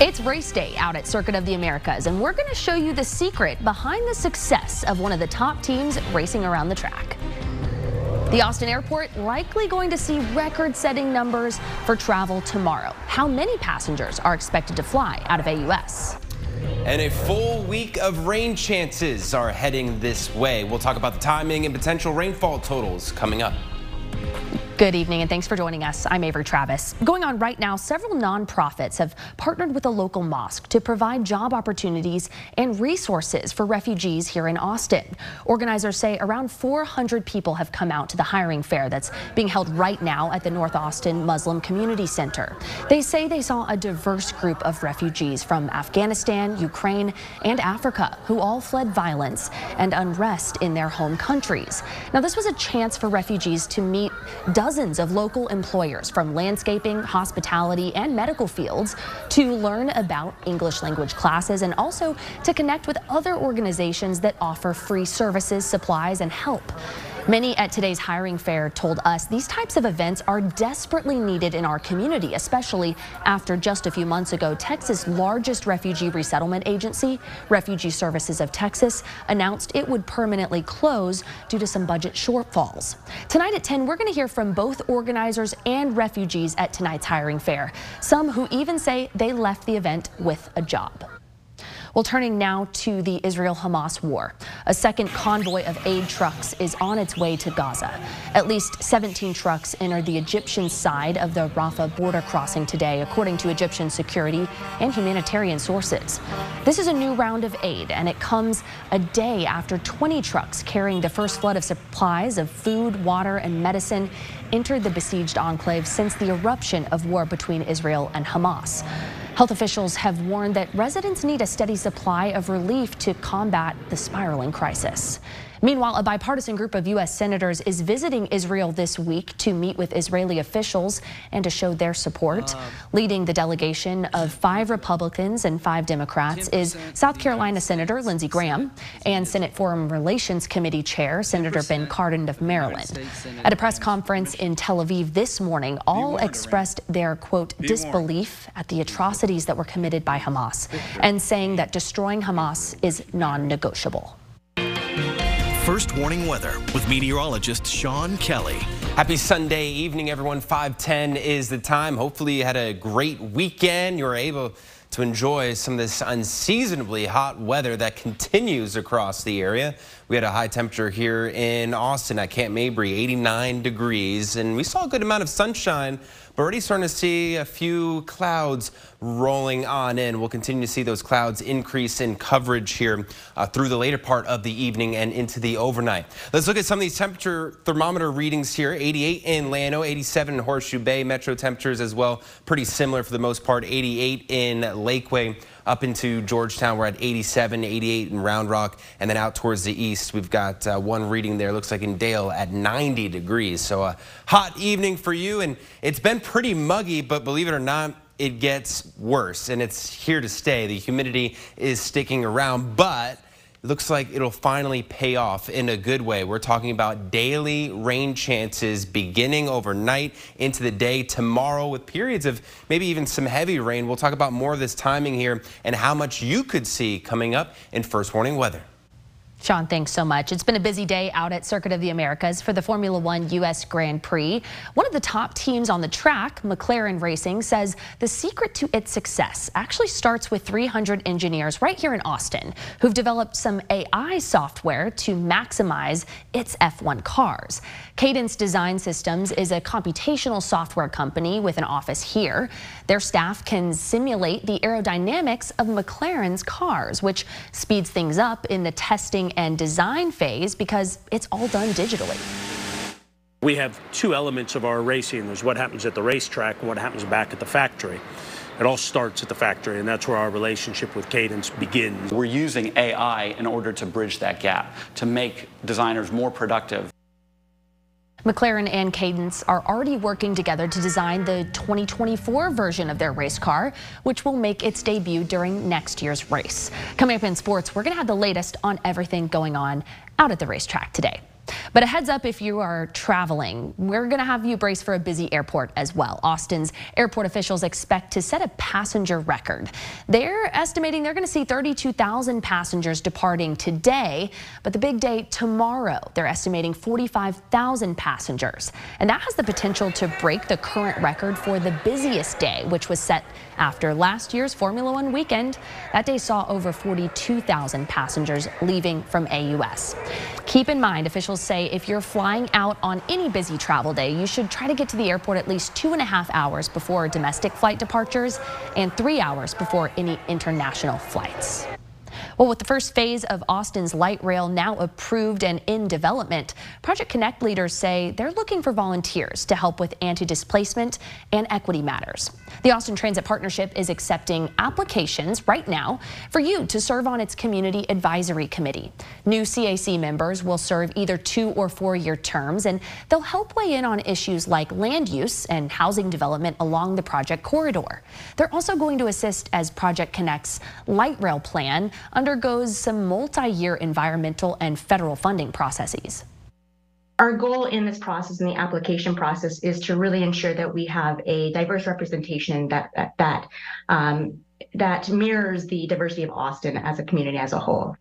It's race day out at Circuit of the Americas, and we're going to show you the secret behind the success of one of the top teams racing around the track. The Austin airport likely going to see record-setting numbers for travel tomorrow. How many passengers are expected to fly out of AUS? And a full week of rain chances are heading this way. We'll talk about the timing and potential rainfall totals coming up. Good evening and thanks for joining us. I'm Avery Travis. Going on right now, several nonprofits have partnered with a local mosque to provide job opportunities and resources for refugees here in Austin. Organizers say around 400 people have come out to the hiring fair that's being held right now at the North Austin Muslim Community Center. They say they saw a diverse group of refugees from Afghanistan, Ukraine, and Africa who all fled violence and unrest in their home countries. Now, this was a chance for refugees to meet dozens of local employers from landscaping, hospitality, and medical fields to learn about English language classes and also to connect with other organizations that offer free services, supplies, and help. Many at today's hiring fair told us these types of events are desperately needed in our community, especially after just a few months ago, Texas' largest refugee resettlement agency, Refugee Services of Texas, announced it would permanently close due to some budget shortfalls. Tonight at 10, we're going to hear from both organizers and refugees at tonight's hiring fair, some who even say they left the event with a job. Well, turning now to the Israel-Hamas war. A second convoy of aid trucks is on its way to Gaza. At least 17 trucks entered the Egyptian side of the Rafah border crossing today, according to Egyptian security and humanitarian sources. This is a new round of aid, and it comes a day after 20 trucks carrying the first flood of supplies of food, water, and medicine entered the besieged enclave since the eruption of war between Israel and Hamas. Health officials have warned that residents need a steady supply of relief to combat the spiraling crisis. Meanwhile, a bipartisan group of U.S. senators is visiting Israel this week to meet with Israeli officials and to show their support. Leading the delegation of 5 Republicans and 5 Democrats is South Carolina Senator Lindsey Graham and Senate Foreign Relations Committee Chair Senator Ben Cardin of Maryland. At a press conference in Tel Aviv this morning, all expressed their, quote, disbelief at the atrocities that were committed by Hamas and saying that destroying Hamas is non-negotiable. First warning weather with meteorologist Sean Kelly. Happy Sunday evening, everyone. 5:10 is the time. Hopefully you had a great weekend. You were able to enjoy some of this unseasonably hot weather that continues across the area. We had a high temperature here in Austin at Camp Mabry, 89 degrees, and we saw a good amount of sunshine, but already starting to see a few clouds rolling on in. We'll continue to see those clouds increase in coverage here through the later part of the evening and into the overnight. Let's look at some of these temperature thermometer readings here. 88 in Llano, 87 in Horseshoe Bay. Metro temperatures as well, pretty similar for the most part. 88 in Lakeway. Up into Georgetown, we're at 87, 88 in Round Rock, and then out towards the east, we've got one reading there, looks like in Dale at 90 degrees. So a hot evening for you, and it's been pretty muggy, but believe it or not, it gets worse, and it's here to stay. The humidity is sticking around, but it looks like it'll finally pay off in a good way. We're talking about daily rain chances beginning overnight into the day tomorrow with periods of maybe even some heavy rain. We'll talk about more of this timing here and how much you could see coming up in First Warning Weather. Sean, thanks so much. It's been a busy day out at Circuit of the Americas for the Formula One U.S. Grand Prix. One of the top teams on the track, McLaren Racing, says the secret to its success actually starts with 300 engineers right here in Austin who've developed some AI software to maximize its F1 cars. Cadence Design Systems is a computational software company with an office here. Their staff can simulate the aerodynamics of McLaren's cars, which speeds things up in the testing and design phase because it's all done digitally. We have 2 elements of our racing. There's what happens at the racetrack and what happens back at the factory. It all starts at the factory, and that's where our relationship with Cadence begins. We're using AI in order to bridge that gap, to make designers more productive. McLaren and Cadence are already working together to design the 2024 version of their race car, which will make its debut during next year's race. Coming up in sports, we're going to have the latest on everything going on out at the racetrack today. But a heads up if you are traveling, we're going to have you brace for a busy airport as well. Austin's airport officials expect to set a passenger record. They're estimating they're going to see 32,000 passengers departing today, but the big day tomorrow, they're estimating 45,000 passengers. And that has the potential to break the current record for the busiest day, which was set after last year's Formula One weekend. That day saw over 42,000 passengers leaving from AUS. Keep in mind, officials say if you're flying out on any busy travel day, you should try to get to the airport at least 2.5 hours before domestic flight departures and 3 hours before any international flights. Well, with the first phase of Austin's light rail now approved and in development, Project Connect leaders say they're looking for volunteers to help with anti-displacement and equity matters. The Austin Transit Partnership is accepting applications right now for you to serve on its Community Advisory Committee. New CAC members will serve either 2 or 4-year terms, and they'll help weigh in on issues like land use and housing development along the project corridor. They're also going to assist as Project Connect's light rail plan undergoes some multi-year environmental and federal funding processes. Our goal in this process, in the application process, is to really ensure that we have a diverse representation that mirrors the diversity of Austin as a community as a whole.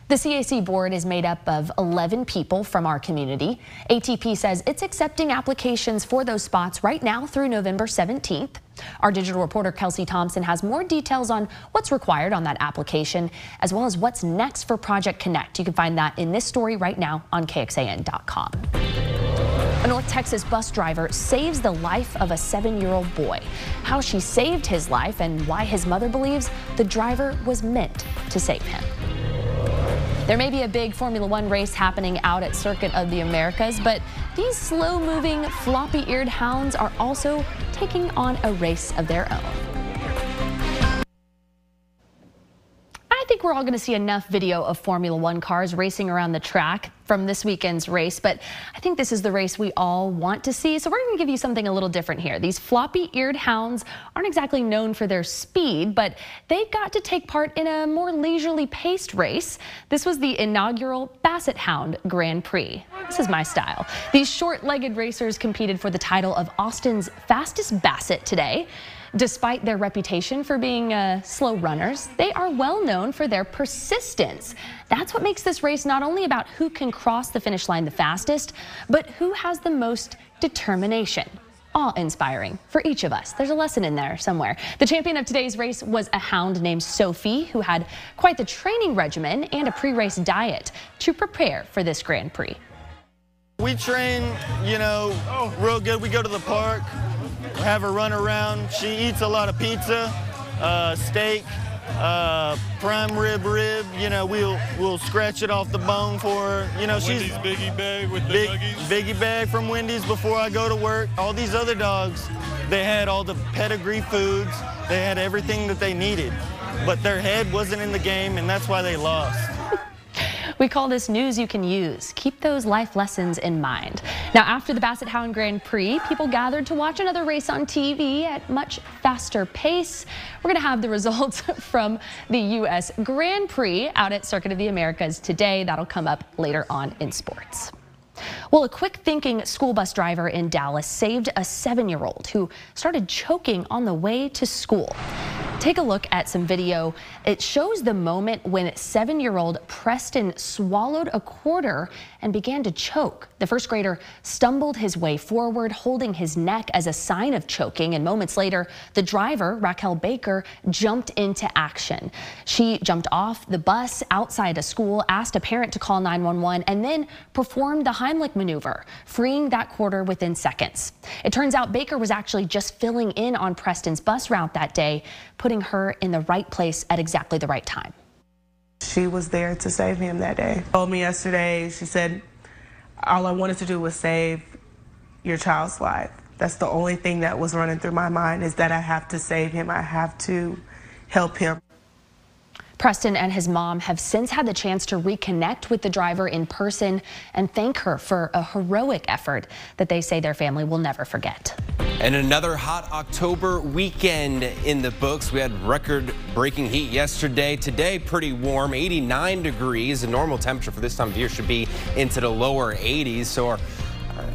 The CAC board is made up of 11 people from our community. ATP says it's accepting applications for those spots right now through November 17th. Our digital reporter Kelsey Thompson has more details on what's required on that application, as well as what's next for Project Connect. You can find that in this story right now on KXAN.com. A North Texas bus driver saves the life of a 7-year-old boy. How she saved his life and why his mother believes the driver was meant to save him. There may be a big Formula One race happening out at Circuit of the Americas, but these slow-moving, floppy-eared hounds are also taking on a race of their own. I think we're all going to see enough video of Formula One cars racing around the track from this weekend's race, but I think this is the race we all want to see, so we're going to give you something a little different here. These floppy-eared hounds aren't exactly known for their speed, but they got to take part in a more leisurely paced race. This was the inaugural Basset Hound Grand Prix. This is my style. These short-legged racers competed for the title of Austin's fastest Basset today. Despite their reputation for being slow runners, they are well known for their persistence. That's what makes this race not only about who can cross the finish line the fastest, but who has the most determination. Awe-inspiring for each of us. There's a lesson in there somewhere. The champion of today's race was a hound named Sophie, who had quite the training regimen and a pre-race diet to prepare for this Grand Prix. We train, real good. We go to the park, have her run around. She eats a lot of pizza, steak, prime rib. We'll scratch it off the bone for her. She's Biggie bag with the nuggies. Biggie bag from Wendy's before I go to work. All these other dogs, they had all the pedigree foods. They had everything that they needed, but their head wasn't in the game, and that's why they lost. We call this news you can use. Keep those life lessons in mind. Now, after the Basset Hound Grand Prix, people gathered to watch another race on TV at much faster pace. We're going to have the results from the U.S. Grand Prix out at Circuit of the Americas today. That'll come up later on in sports. Well, a quick-thinking school bus driver in Dallas saved a 7-year-old who started choking on the way to school. Take a look at some video. It shows the moment when 7-year-old Preston swallowed a quarter and began to choke. The first grader stumbled his way forward, holding his neck as a sign of choking, and moments later, the driver, Raquel Baker, jumped into action. She jumped off the bus outside a school, asked a parent to call 911, and then performed the Heimlich maneuver, freeing that quarter within seconds. It turns out Baker was actually just filling in on Preston's bus route that day, putting her in the right place at exactly the right time. She was there to save him that day. Told me yesterday, she said, all I wanted to do was save your child's life. That's the only thing that was running through my mind, is that I have to save him. I have to help him. Preston and his mom have since had the chance to reconnect with the driver in person and thank her for a heroic effort that they say their family will never forget. And another hot October weekend in the books. We had record-breaking heat yesterday. Today, pretty warm, 89 degrees. The normal temperature for this time of year should be into the lower 80s. So our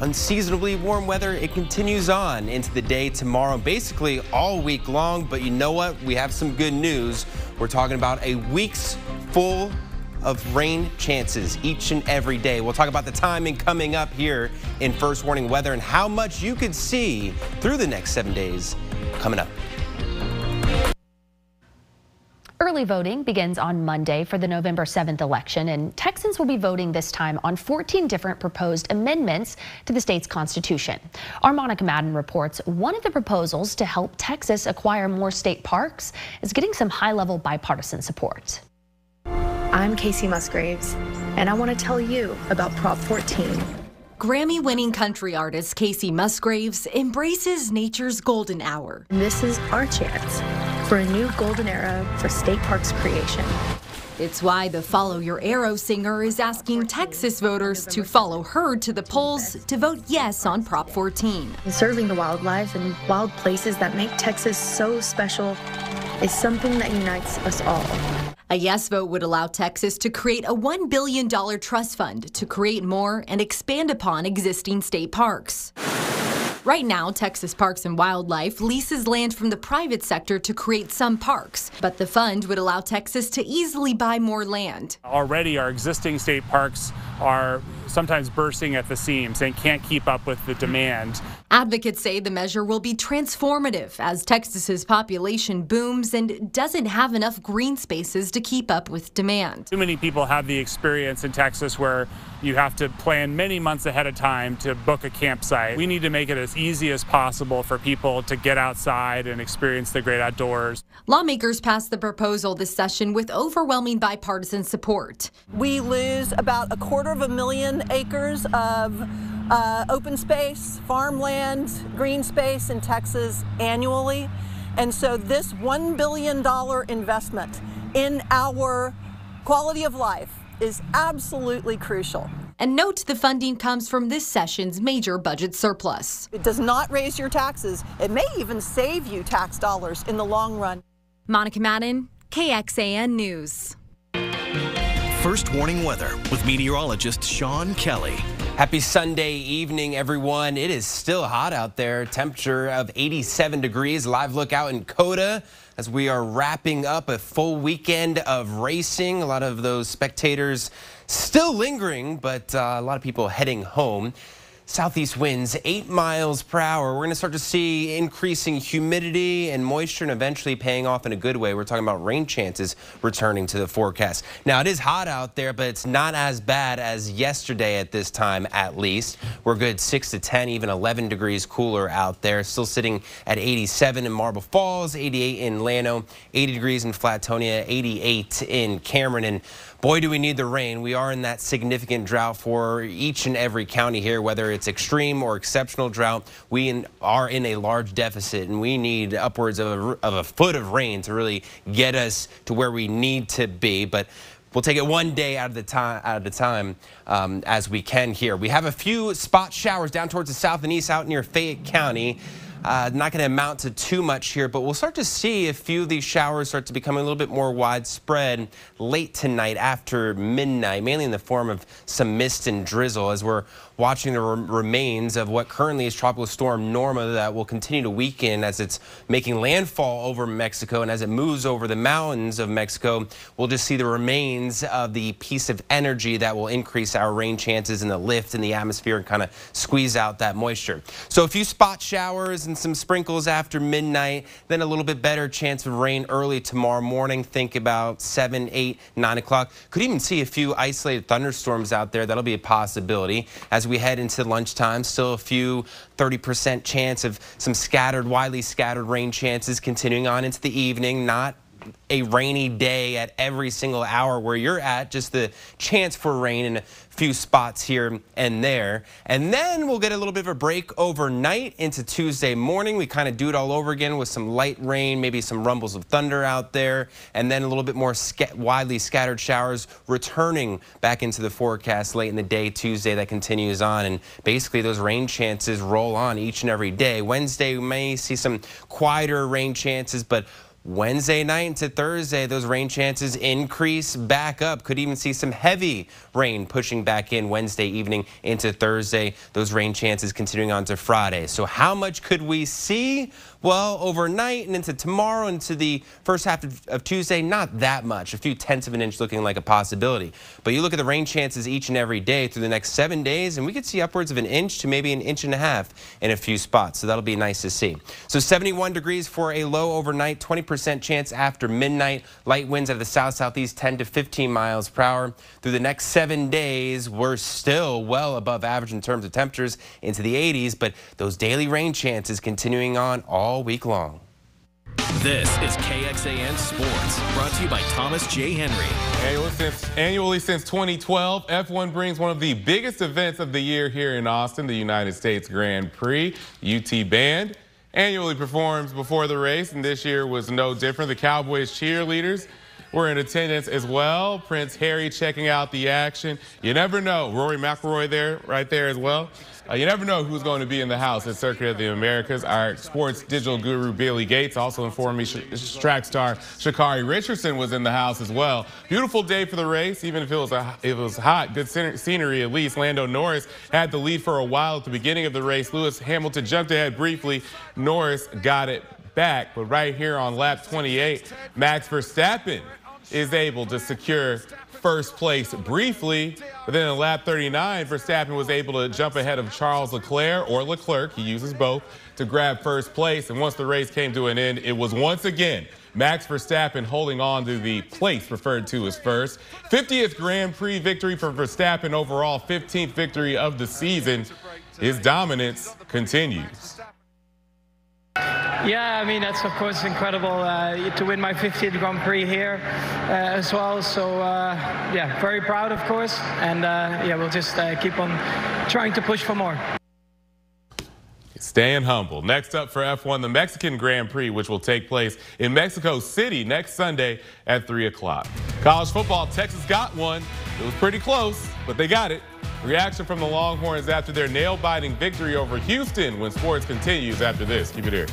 unseasonably warm weather, it continues on into the day tomorrow, basically all week long. But you know what? We have some good news. We're talking about a week's full of rain chances each and every day. We'll talk about the timing coming up here in First Warning Weather and how much you could see through the next 7 days coming up. Early voting begins on Monday for the November 7th election, and Texans will be voting this time on 14 different proposed amendments to the state's constitution. Our Monica Madden reports one of the proposals to help Texas acquire more state parks is getting some high-level bipartisan support. I'm Casey Musgraves, and I want to tell you about Prop 14. Grammy-winning country artist Casey Musgraves embraces nature's golden hour. This is our chance for a new golden era for state parks creation. It's why the Follow Your Arrow singer is asking Texas voters to follow her to the polls to vote yes on Prop 14. Serving the wildlife and wild places that make Texas so special is something that unites us all. A yes vote would allow Texas to create a $1 billion trust fund to create more and expand upon existing state parks. Right now, Texas Parks and Wildlife leases land from the private sector to create some parks, but the fund would allow Texas to easily buy more land. Already, our existing state parks are sometimes bursting at the seams and can't keep up with the demand. Advocates say the measure will be transformative as Texas's population booms and doesn't have enough green spaces to keep up with demand. Too many people have the experience in Texas where you have to plan many months ahead of time to book a campsite. We need to make it as easy as possible for people to get outside and experience the great outdoors. Lawmakers passed the proposal this session with overwhelming bipartisan support. We lose about 250,000 acres of open space, farmland, green space in Texas annually. And so this $1 billion investment in our quality of life is absolutely crucial. And note the funding comes from this session's major budget surplus. It does not raise your taxes. It may even save you tax dollars in the long run. Monica Madden, KXAN News. First Warning Weather with meteorologist Sean Kelly. Happy Sunday evening, everyone. It is still hot out there. Temperature of 87 degrees. Live look out in Coda as we are wrapping up a full weekend of racing. A lot of those spectators still lingering, but a lot of people heading home. Southeast winds 8 miles per hour. We're going to start to see increasing humidity and moisture and eventually paying off in a good way. We're talking about rain chances returning to the forecast. Now, it is hot out there, but it's not as bad as yesterday at this time, at least. We're good 6 to 10, even 11 degrees cooler out there. Still sitting at 87 in Marble Falls, 88 in Llano, 80 degrees in Flatonia, 88 in Cameron. And boy, do we need the rain. We are in that significant drought for each and every county here, whether it's extreme or exceptional drought. We are in a large deficit, and we need upwards of a foot of rain to really get us to where we need to be. But we'll take it one day at a time as we can here. We have a few spot showers down towards the south and east out near Fayette County. Not going to amount to too much here, but we'll start to see a few of these showers start to become a little bit more widespread late tonight after midnight, mainly in the form of some mist and drizzle as we're watching the remains of what currently is Tropical Storm Norma that will continue to weaken as it's making landfall over Mexico. And as it moves over the mountains of Mexico, we'll just see the remains of the piece of energy that will increase our rain chances and the lift in the atmosphere and kind of squeeze out that moisture. So a few spot showers and some sprinkles after midnight, then a little bit better chance of rain early tomorrow morning. Think about 7, 8, 9 o'clock. Could even see a few isolated thunderstorms out there. That'll be a possibility. As we head into lunchtime, still a few 30% chance of some widely scattered rain chances continuing on into the evening. Not a rainy day at every single hour where you're at, just the chance for rain in a few spots here and there. And then we'll get a little bit of a break overnight into Tuesday morning. We kind of do it all over again with some light rain, maybe some rumbles of thunder out there, and then a little bit more widely scattered showers returning back into the forecast late in the day Tuesday. That continues on, and basically those rain chances roll on each and every day. Wednesday, we may see some quieter rain chances, but Wednesday night into Thursday, those rain chances increase back up. Could even see some heavy rain pushing back in Wednesday evening into Thursday. Those rain chances continuing on to Friday. So how much could we see? Well, overnight and into tomorrow, into the first half of Tuesday, not that much. A few tenths of an inch looking like a possibility. But you look at the rain chances each and every day through the next 7 days, and we could see upwards of an inch to maybe an inch and a half in a few spots. So that'll be nice to see. So 71 degrees for a low overnight, 20% chance after midnight. Light winds out of the south-southeast, 10 to 15 miles per hour. Through the next 7 days, we're still well above average in terms of temperatures into the 80s, but those daily rain chances continuing on all week long. This is KXAN Sports, brought to you by Thomas J. Henry. Annually since 2012, F1 brings one of the biggest events of the year here in Austin, the United States Grand Prix. UT Band annually performs before the race, and this year was no different. The Cowboys cheerleaders were in attendance as well. Prince Harry checking out the action. You never know. Rory McIlroy right there as well. You never know who's going to be in the house at Circuit of the Americas. Our sports digital guru, Billy Gates, also informed me track star Sha'Carri Richardson was in the house as well. Beautiful day for the race, even if it was hot. Good scenery at least. Lando Norris had the lead for a while at the beginning of the race. Lewis Hamilton jumped ahead briefly. Norris got it back, but right here on lap 28, Max Verstappen is able to secure first place briefly, but then in lap 39, Verstappen was able to jump ahead of Charles Leclerc, he uses both, to grab first place. And once the race came to an end, it was once again Max Verstappen holding on to the place referred to as first. 50th Grand Prix victory for Verstappen overall, 15th victory of the season. His dominance continues. Yeah, I mean, that's of course incredible to win my 50th Grand Prix here as well. So yeah, very proud of course, and yeah, we'll just keep on trying to push for more. Staying humble. Next up for F1, the Mexican Grand Prix, which will take place in Mexico City next Sunday at 3 o'clock. College football, Texas got one. It was pretty close, but they got it. Reaction from the Longhorns after their nail-biting victory over Houston when sports continues after this. Keep it here.